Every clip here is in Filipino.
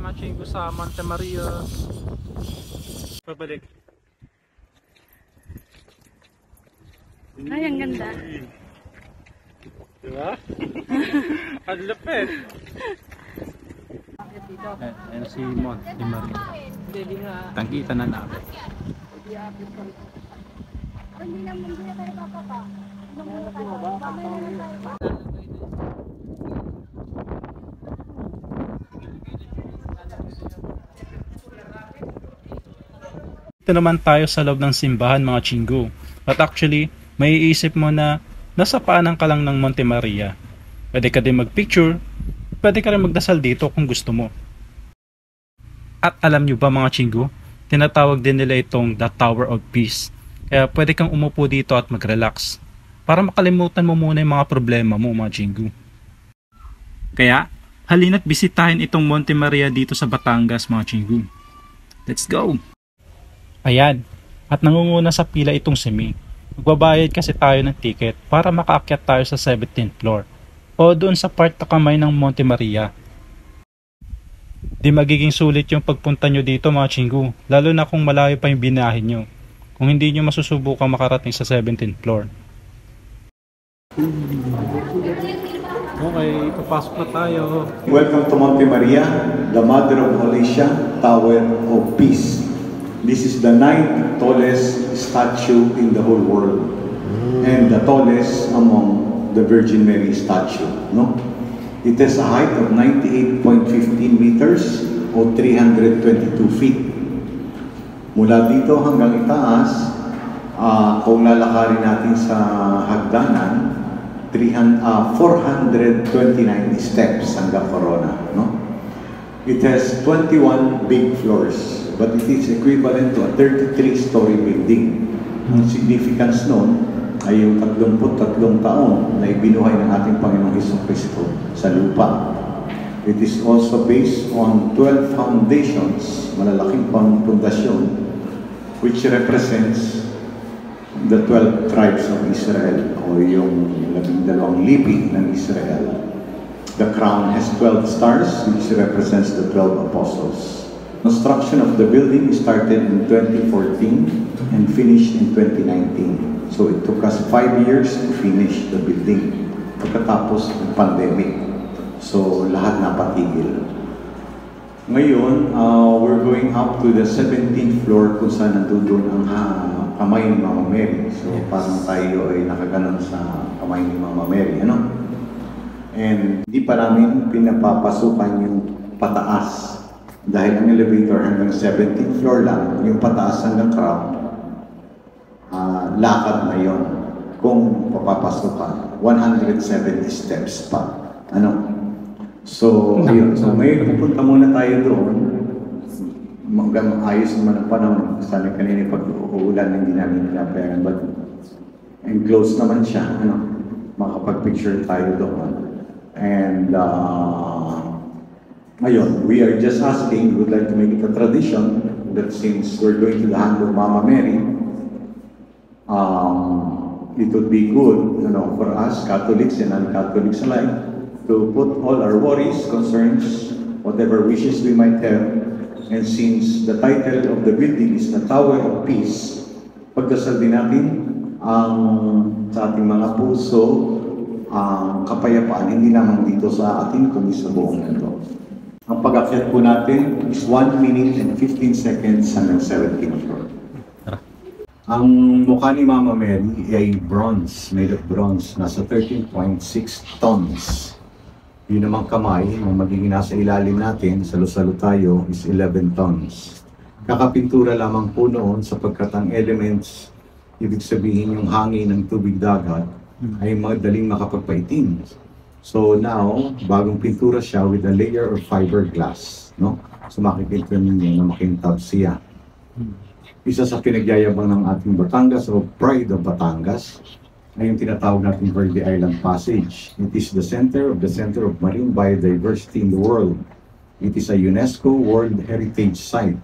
mga chingo sa Monte Maria. Pabalik. Ay, ang ganda. Diba? Ang lapit. Ayan si Monte Maria. Tangkita na namin. Ito naman tayo sa loob ng simbahan mga chingo. At actually, may iisip mo na nasa paanan ka lang ng Monte Maria. Pwede ka din magpicture, pwede ka rin magdasal dito kung gusto mo. At alam nyo ba mga chingo, tinatawag din nila itong The Tower of Peace. Kaya pwede kang umupo dito at mag-relax para makalimutan mo muna yung mga problema mo mga chingo. Kaya, halina't bisitahin itong Monte Maria dito sa Batangas mga chingo. Let's go! Ayan, at nangunguna sa pila itong si May. Magbabayad kasi tayo ng ticket para makaakyat tayo sa 17th floor o doon sa part na kamay ng Monte Maria. Di magiging sulit yung pagpunta nyo dito mga chingo, lalo na kung malayo pa yung binahin nyo, kung hindi nyo masusubukang makarating sa 17th floor. Okay, papasok na tayo. Welcome to Monte Maria, the Mother of Malaysia, Tower of Peace. This is the 9th tallest statue in the whole world and the tallest among the Virgin Mary statue. No? It has a height of 98.15 meters o 322 feet. Mula dito hanggang itaas, kung lalakarin natin sa hagdanan, 429 steps hanggang Corona. No? It has 21 big floors, but it is equivalent to a 33-story building. Ang significance noon ay yung 33 taon na ibinuhay ng ating Panginoong Jesucristo sa lupa. It is also based on 12 foundations, malalaking pundasyon, which represents the 12 tribes of Israel o yung 12 lipi ng Israel. The crown has 12 stars, which represents the 12 apostles. Construction of the building started in 2014 and finished in 2019. So it took us 5 years to finish the building. Pagkatapos ng pandemic. So lahat napatigil. Ngayon, we're going up to the 17th floor kung saan nandun ang kamay ni Mama Mary. So parang tayo ay nakaganon sa kamay ni Mama Mary. Ano? And hindi pa namin pinapapasukan yung pataas. Dahil ang elevator hanggang 17th floor lang, yung pataas hanggang crown, lakad na yon. Kung papapasukan, 170 steps pa. Ano? So, ayun. So, may pupunta muna tayo doon. Ayos naman ang panahon. Sana kanina pag-uulan, hindi namin pinapayagan. But, enclosed naman siya. Ano? Makapag-picture tayo doon. And, ayun, we are just asking, we would like to make it a tradition that since we're going to the hand of Mama Mary, it would be good, you know, for us, Catholics and non-Catholics alike, to put all our worries, concerns, whatever wishes we might have. And since the title of the building is the Tower of Peace, pagdasal din natin sa ating mga puso, ang kapayapaan, hindi lamang dito sa atin, kundi sa buong mundo. Ang pag-akyat po natin is 1 minute and 15 seconds hanggang 17th floor. Ang mukha ni Mama Mary ay bronze, made of bronze, nasa 13.6 tons. Yun namang kamay na magiging nasa ilalim natin, salo-salo tayo, is 11 tons. Kakapintura lamang po noon sapagkat ang elements, ibig sabihin yung hangin ng tubig dagat, ay madaling makapagpaitim. So now, bagong pintura siya with a layer of fiberglass, no? So makikita ninyo na makintab siya. Isa sa pinagyayabang ng ating Batangas o Pride of Batangas ay yung tinatawag natin Verde Island Passage. It is the center of marine biodiversity in the world. It is a UNESCO World Heritage Site,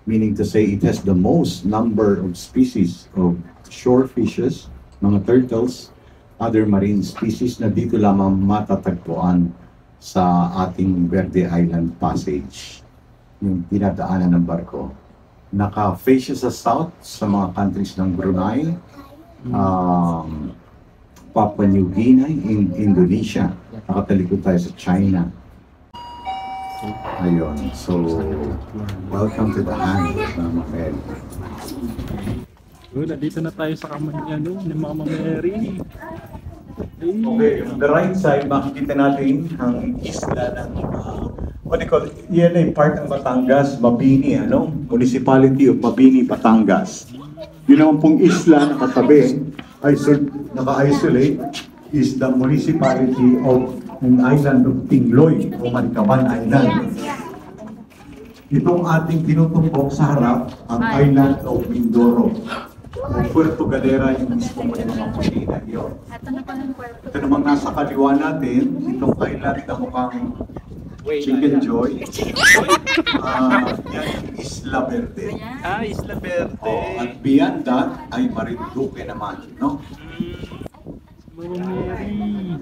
meaning to say it has the most number of species of shore fishes, mga turtles, other marine species na dito lamang matatagpuan sa ating Verde Island Passage. yung dinadaanan ng barko. Naka-face siya sa south, sa mga countries ng Brunei, Papua New Guinea, Indonesia. Nakatalikod tayo sa China. Ayun. So, welcome to the hand of Mama Mary. Nandito na tayo sa kamay ni Mama Mary. Okay, on the right side, makikita natin ang isla ng, what do you call it? Yan ay part ng Batangas, Mabini, Municipality of Mabini, Batangas. Yun naman pong isla na katabi, naka-isolate, is the municipality of ang island of Tingloy o Manicaban Island. Itong ating tinutumpok sa harap, ang island of Mindoro. Ang Puerto Galera yung mismo mga kusina yun. Ito namang nasa kaliwa natin, itong island na mukhang Chicken Joy. Yan yung Isla Verde. Isla Verde. At beyond that ay Marinduque naman, no? Mama Mary.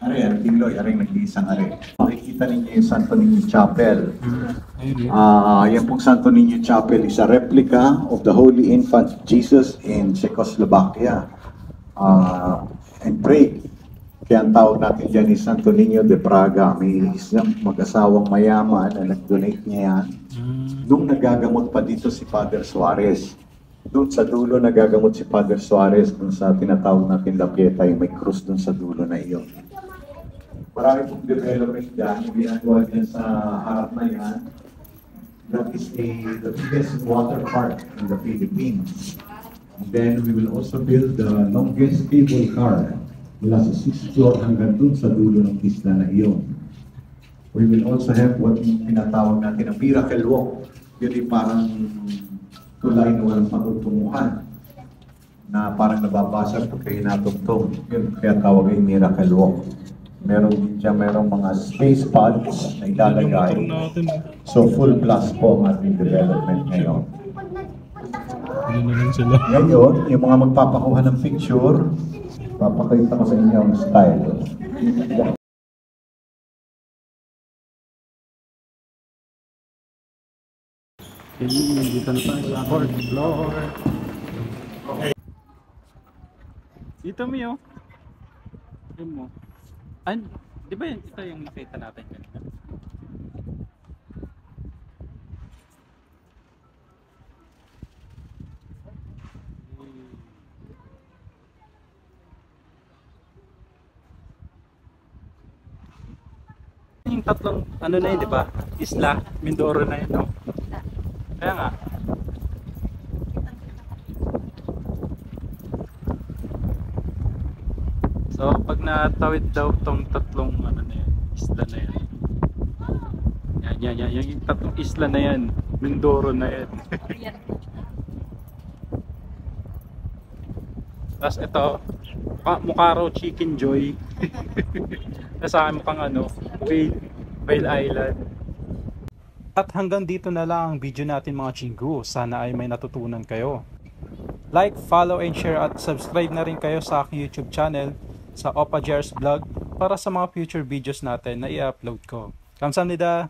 Are, Tingloy, aring nag-iisang are. Makikita ninyo yung Santo Niño Chapel. Yan pong Santo Niño Chapel is a replica of the Holy Infant Jesus in Czechoslovakia and Prague. Kaya ang tawag natin dyan is Santo Niño de Praga. May isang mag-asawang mayaman na nag-donate niya yan. Nung nagagamot pa dito si Father Suarez. Doon sa dulo nagagamot si Father Suarez dun sa tinatawag natin La Pieta, yung may krus dun sa dulo na iyon. Marami pong development dyan, yung ginagawa dyan sa harap na yan. That is the biggest water park in the Philippines. And then we will also build the longest cable car mula sa 6th floor hanggang dun sa dulo ng isla na iyon. We will also have what tinatawag natin ang Miracle Walk. Yun ay parang tulay na walang patutunguhan na parang nababasag pag kayo natugtong. Yun kaya tawag ay Miracle Walk. Meron din dyan, merong mga space pods na ilalagay. So full blast po ang ating development ngayon. Ngayon, yung mga magpapakuha ng picture, papakita ko sa inyo ang style. Dito na tayo sa fourth floor. Dito mo mo. Di ba ito yung nakita natin kanina? Yung tatlong na yun, di ba? Isla, Mindoro na yun, no? Kaya nga. So, pag natawid daw tong tatlong na yan, isla na yan. Yan. Yung tatlong isla na yan, Mindoro na yan. Tapos ito, mukha raw Chicken Joy. Nasa akin mukhang Whale Island. At hanggang dito na lang ang video natin mga Chingu. Sana ay may natutunan kayo. Like, follow, and share at subscribe na rin kayo sa aking YouTube channel sa Opa Jers Vlog para sa mga future videos natin na i-upload ko. Kamsahamnida!